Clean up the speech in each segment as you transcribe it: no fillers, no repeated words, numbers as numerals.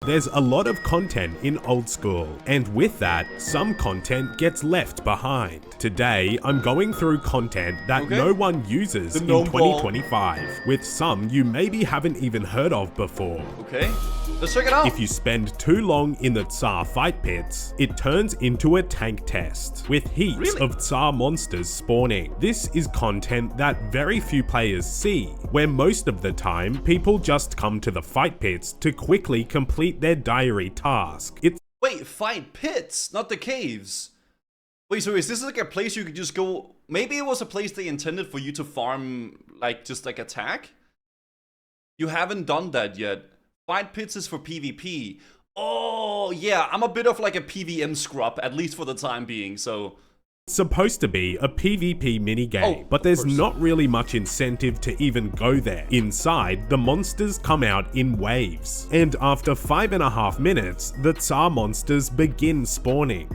There's a lot of content in old school, and with that, some content gets left behind. Today, I'm going through content that no one uses in 2025, with some you maybe haven't even heard of before. Okay, let's check it out. If you spend too long in the Tsar fight pits, it turns into a tank test, with heaps of Tsar monsters spawning. This is content that very few players see, where most of the time, people just come to the fight pits to quickly complete their diary task. Wait, fight pits, not the caves. Wait, so is this like a place you could just go? Maybe it was a place they intended for you to farm, like, just like attack? You haven't done that yet. Fight pits is for PvP. Oh, yeah, I'm a bit of like a PvM scrub, at least for the time being, so... It's supposed to be a PvP minigame, but there's not really much incentive to even go there. Inside, the monsters come out in waves, and after 5.5 minutes, the Tsar monsters begin spawning.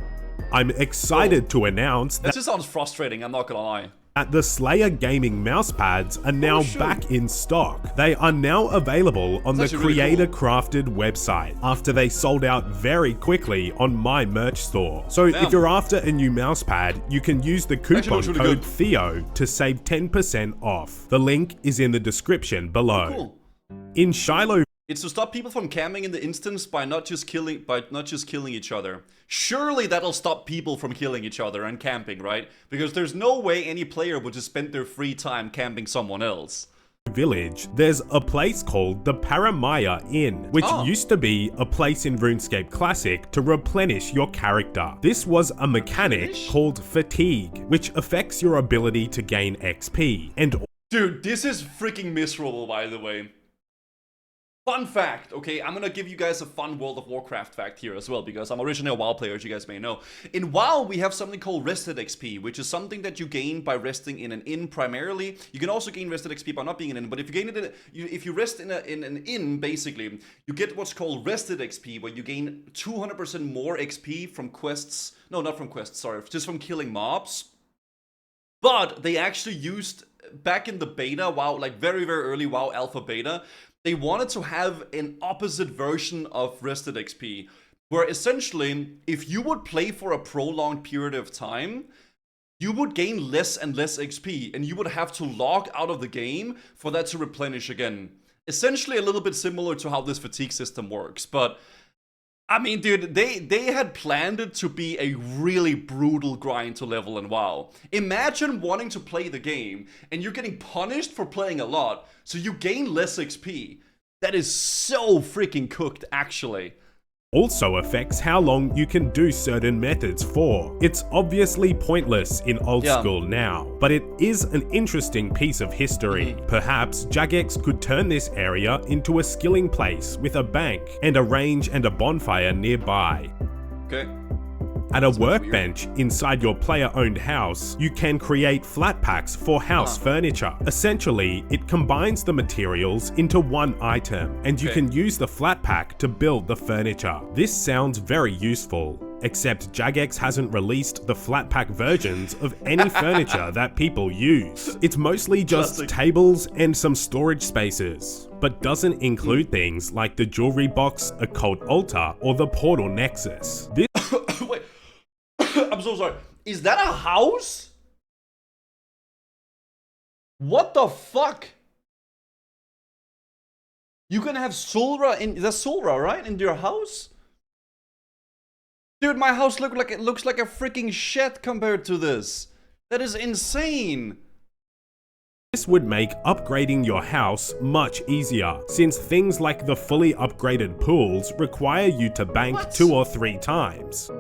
I'm excited to announce that just sounds frustrating, I'm not gonna lie. The Slayer Gaming mousepads are now back in stock. They are now available on the Creator Crafted website after they sold out very quickly on my merch store. So if you're after a new mousepad, you can use the coupon code Theo to save 10% off. The link is in the description below. In Shiloh, it's to stop people from camping in the instance by not just killing each other. Surely that'll stop people from killing each other and camping, right? Because there's no way any player would just spend their free time camping someone else. Village, there's a place called the Paramaya Inn, which used to be a place in RuneScape Classic to replenish your character. This was a mechanic called fatigue, which affects your ability to gain XP. And dude, this is freaking miserable, by the way. Fun fact, okay, I'm gonna give you guys a fun World of Warcraft fact here as well, because I'm originally a WoW player, as you guys may know. In WoW, we have something called rested XP, which is something that you gain by resting in an inn primarily. You can also gain rested XP by not being in an inn, but if you gain it if you rest in an inn, basically, you get what's called rested XP, where you gain 200% more XP from quests. No, not from quests, sorry, just from killing mobs. But they actually used, back in the beta, WoW, like very, very early WoW alpha beta, they wanted to have an opposite version of rested XP, where essentially, if you would play for a prolonged period of time, you would gain less and less XP, and you would have to log out of the game for that to replenish again. Essentially a little bit similar to how this fatigue system works, but I mean, dude, they had planned it to be a really brutal grind to level in WoW. Imagine wanting to play the game, and you're getting punished for playing a lot, so you gain less XP. That is so freaking cooked, actually. Also affects how long you can do certain methods for. It's obviously pointless in old school now, but it is an interesting piece of history. Perhaps Jagex could turn this area into a skilling place with a bank and a range and a bonfire nearby. Okay. At a workbench inside your player-owned house, you can create flat packs for house furniture. Essentially, it combines the materials into one item, and you can use the flat pack to build the furniture. This sounds very useful, except Jagex hasn't released the flat pack versions of any furniture that people use. It's mostly just tables and some storage spaces, but doesn't include things like the jewelry box, occult altar, or the portal nexus. This Wait. I'm so sorry. Is that a house? What the fuck? You can have Sulra in the Sulra, right? In your house? Dude, my house looks like a freaking shed compared to this. That is insane. This would make upgrading your house much easier, since things like the fully upgraded pools require you to bank 2 or 3 times.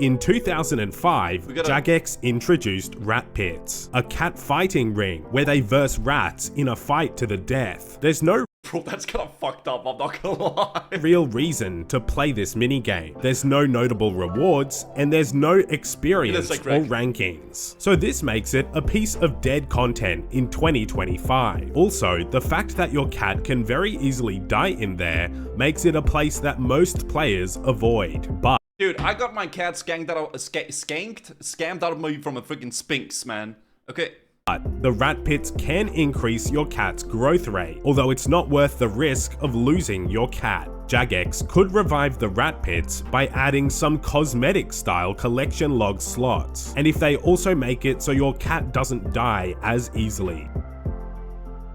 In 2005, Jagex introduced rat pits, a cat fighting ring where they verse rats in a fight to the death. There's no Bro, that's kind of fucked up, I'm not gonna lie. real reason to play this minigame. There's no notable rewards, and there's no experience or rankings. So this makes it a piece of dead content in 2025. Also, the fact that your cat can very easily die in there makes it a place that most players avoid. But dude, I got my cat scammed out of me from a freaking Sphinx, man. Okay. But the rat pits can increase your cat's growth rate, although it's not worth the risk of losing your cat. Jagex could revive the rat pits by adding some cosmetic-style collection log slots, and if they also make it so your cat doesn't die as easily.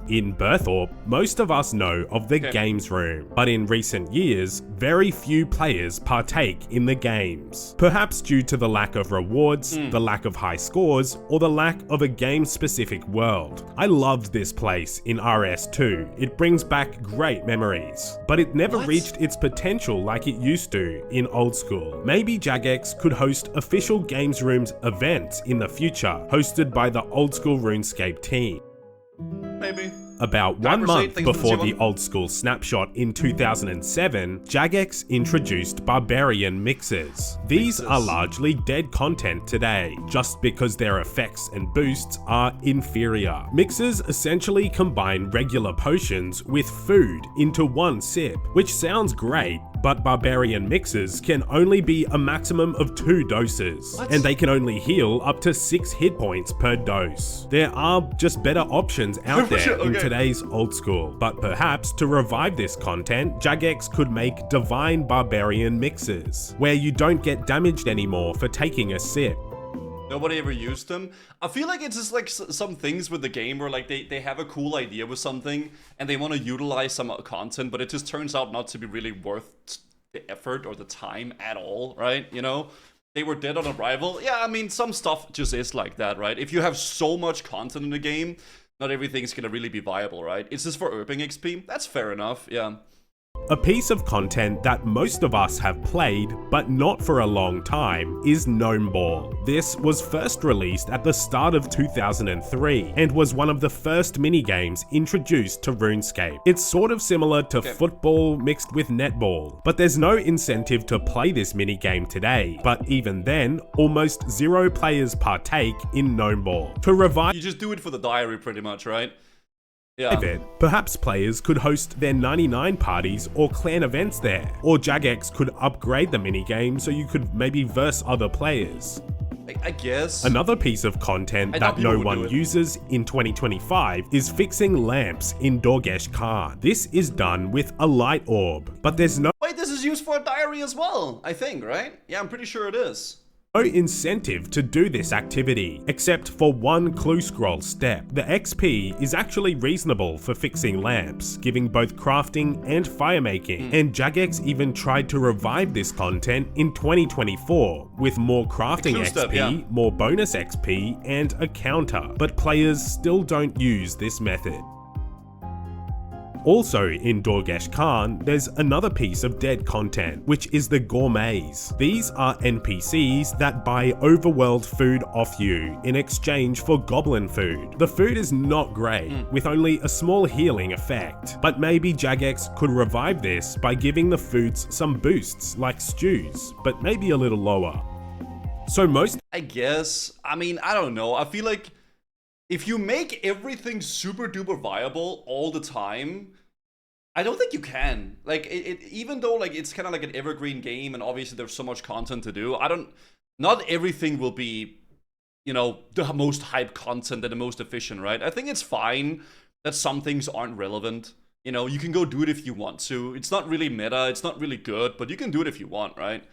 In Berthorpe, most of us know of the games room, but in recent years, very few players partake in the games. Perhaps due to the lack of rewards, the lack of high scores, or the lack of a game-specific world. I loved this place in RS2, it brings back great memories, but it never reached its potential like it used to in old school. Maybe Jagex could host official games rooms events in the future, hosted by the old school RuneScape team. Maybe. About 1 month before the old school snapshot in 2007, Jagex introduced Barbarian mixes. These are largely dead content today, just because their effects and boosts are inferior. Mixes essentially combine regular potions with food into one sip, which sounds great, but Barbarian mixes can only be a maximum of 2 doses, and they can only heal up to 6 hit points per dose. There are just better options out there in today's old school, but perhaps to revive this content, Jagex could make divine Barbarian mixes, where you don't get damaged anymore for taking a sip. Nobody ever used them. I feel like it's just like some things with the game where like they have a cool idea with something and they want to utilize some content, but it just turns out not to be really worth the effort or the time at all, right? You know? They were dead on arrival. Yeah, I mean, some stuff just is like that, right? If you have so much content in the game, not everything's gonna really be viable, right? It's just for Irping XP. That's fair enough, yeah. A piece of content that most of us have played, but not for a long time, is Gnomeball. This was first released at the start of 2003, and was one of the first minigames introduced to RuneScape. It's sort of similar to football mixed with netball, but there's no incentive to play this minigame today. But even then, almost 0 players partake in Gnomeball. To revive You just do it for the diary pretty much, right? it, perhaps players could host their 99 parties or clan events there, or Jagex could upgrade the minigame so you could maybe verse other players. I guess. Another piece of content that no one uses in 2025 is fixing lamps in Dorgesh Khan. This is done with a light orb, but there's no Wait, this is used for a diary as well, I think, right? Yeah, I'm pretty sure it is. incentive to do this activity, except for one clue scroll step. The XP is actually reasonable for fixing lamps, giving both crafting and firemaking, and Jagex even tried to revive this content in 2024 with more crafting XP, more bonus XP, and a counter, but players still don't use this method. Also in Dorgesh Khan, there's another piece of dead content, which is the gourmets. These are NPCs that buy overworld food off you in exchange for goblin food. The food is not great, with only a small healing effect, but maybe Jagex could revive this by giving the foods some boosts like stews, but maybe a little lower. So I guess. I mean, I don't know. I feel like if you make everything super duper viable all the time, I don't think you can. Like, even though like it's kind of like an evergreen game and obviously there's so much content to do, not everything will be, you know, the most hype content and the most efficient, right? I think it's fine that some things aren't relevant. You know, you can go do it if you want to. It's not really meta, it's not really good, but you can do it if you want, right?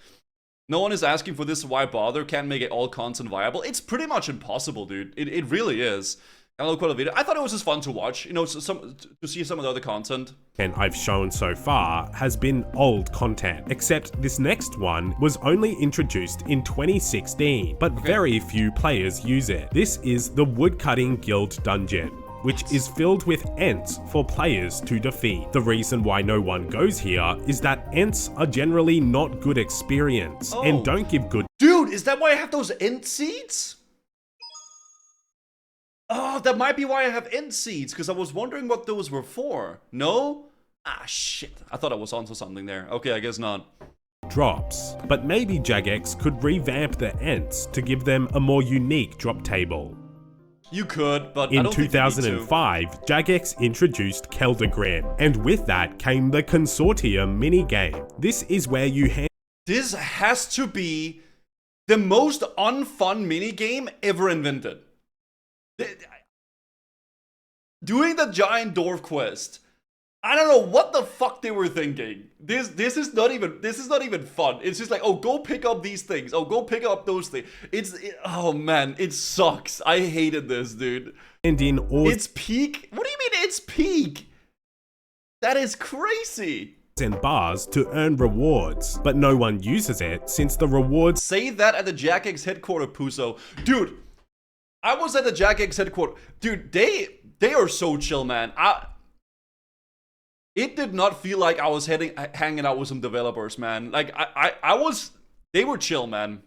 No one is asking for this, why bother? Can't make it all content viable. It's pretty much impossible, dude. It really is. I thought it was just fun to watch, you know, to see some of the other content. And I've shown so far has been old content, except this next one was only introduced in 2016, but very few players use it. This is the Woodcutting Guild Dungeon, which is filled with Ents for players to defeat. The reason why no one goes here is that Ents are generally not good experience and don't give good— Dude, is that why I have those Ent seeds? Oh, that might be why I have Ent seeds, because I was wondering what those were for. No? Ah, shit. I thought I was onto something there. Okay, I guess not. Drops, but maybe Jagex could revamp the Ents to give them a more unique drop table. You could, but in I don't 2005, Jagex introduced Keldagrin, and with that came the Consortium minigame. This is where you This has to be the most unfun minigame ever invented. Doing the giant dwarf quest. I don't know what the fuck they were thinking. This is not even fun. It's just like, oh, go pick up these things. Oh, go pick up those things. Oh man, it sucks. I hated this, dude. And in all It's peak. What do you mean it's peak? That is crazy. and bars to earn rewards, but no one uses it since the rewards Say that at the Jagex headquarters, Puso. Dude, I was at the Jagex headquarters. Dude, they are so chill, man. It did not feel like I was hanging out with some developers, man. Like they were chill, man.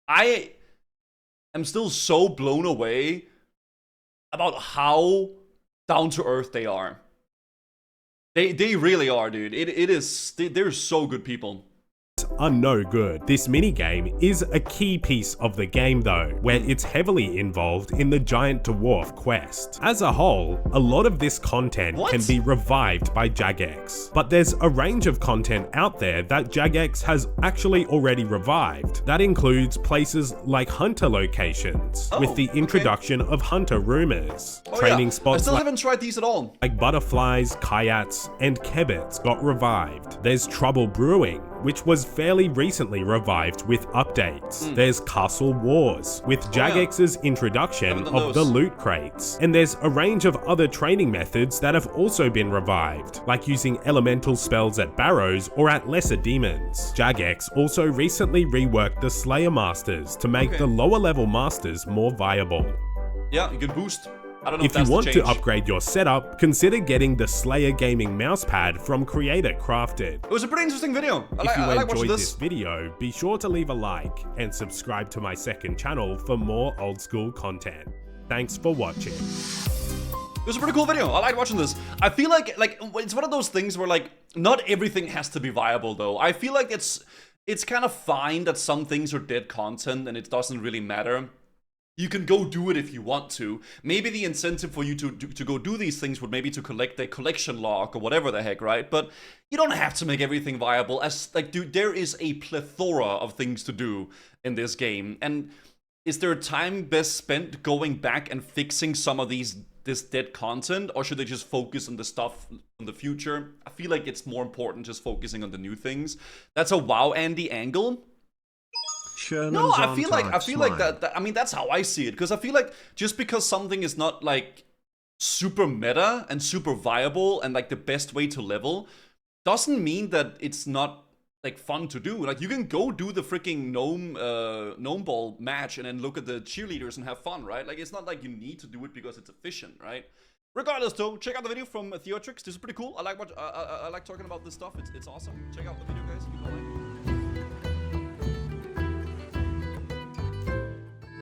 I am still so blown away about how down to earth they are. They really are, dude. They're so good people. are no good. This minigame is a key piece of the game though, where it's heavily involved in the giant dwarf quest. As a whole, a lot of this content can be revived by Jagex, but there's a range of content out there that Jagex has actually already revived. That includes places like hunter locations, with the introduction of hunter rumors. Training spots I still haven't tried these at all. Like butterflies, kyats, and kebits got revived. There's Trouble Brewing, which was fairly recently revived with updates. There's Castle Wars, with Jagex's introduction of the loot crates. And there's a range of other training methods that have also been revived, like using elemental spells at barrows or at lesser demons. Jagex also recently reworked the Slayer Masters to make the lower level masters more viable. Yeah, you can boost. I don't know If you want to upgrade your setup, consider getting the Slayer Gaming mousepad from Creator Crafted. It was a pretty interesting video. If you enjoyed this video, be sure to leave a like and subscribe to my second channel for more old school content. Thanks for watching. It was a pretty cool video. I like watching this. I feel like it's one of those things where like not everything has to be viable though. I feel like it's kind of fine that some things are dead content and it doesn't really matter. You can go do it if you want to. Maybe the incentive for you to go do these things would maybe to collect a collection log or whatever the heck, right? But you don't have to make everything viable. As like, dude, there is a plethora of things to do in this game. And is there time best spent going back and fixing some of this dead content, or should they just focus on the stuff in the future? I feel like it's more important just focusing on the new things. That's a wow Andy angle. No, I feel like that. I mean, that's how I see it. Because I feel like just because something is not like super meta and super viable and like the best way to level, doesn't mean that it's not like fun to do. Like you can go do the freaking Gnomeball match and then look at the cheerleaders and have fun, right? Like it's not like you need to do it because it's efficient, right? Regardless, though, check out the video from Theotrix. This is pretty cool. I like talking about this stuff. It's awesome. Check out the video, guys.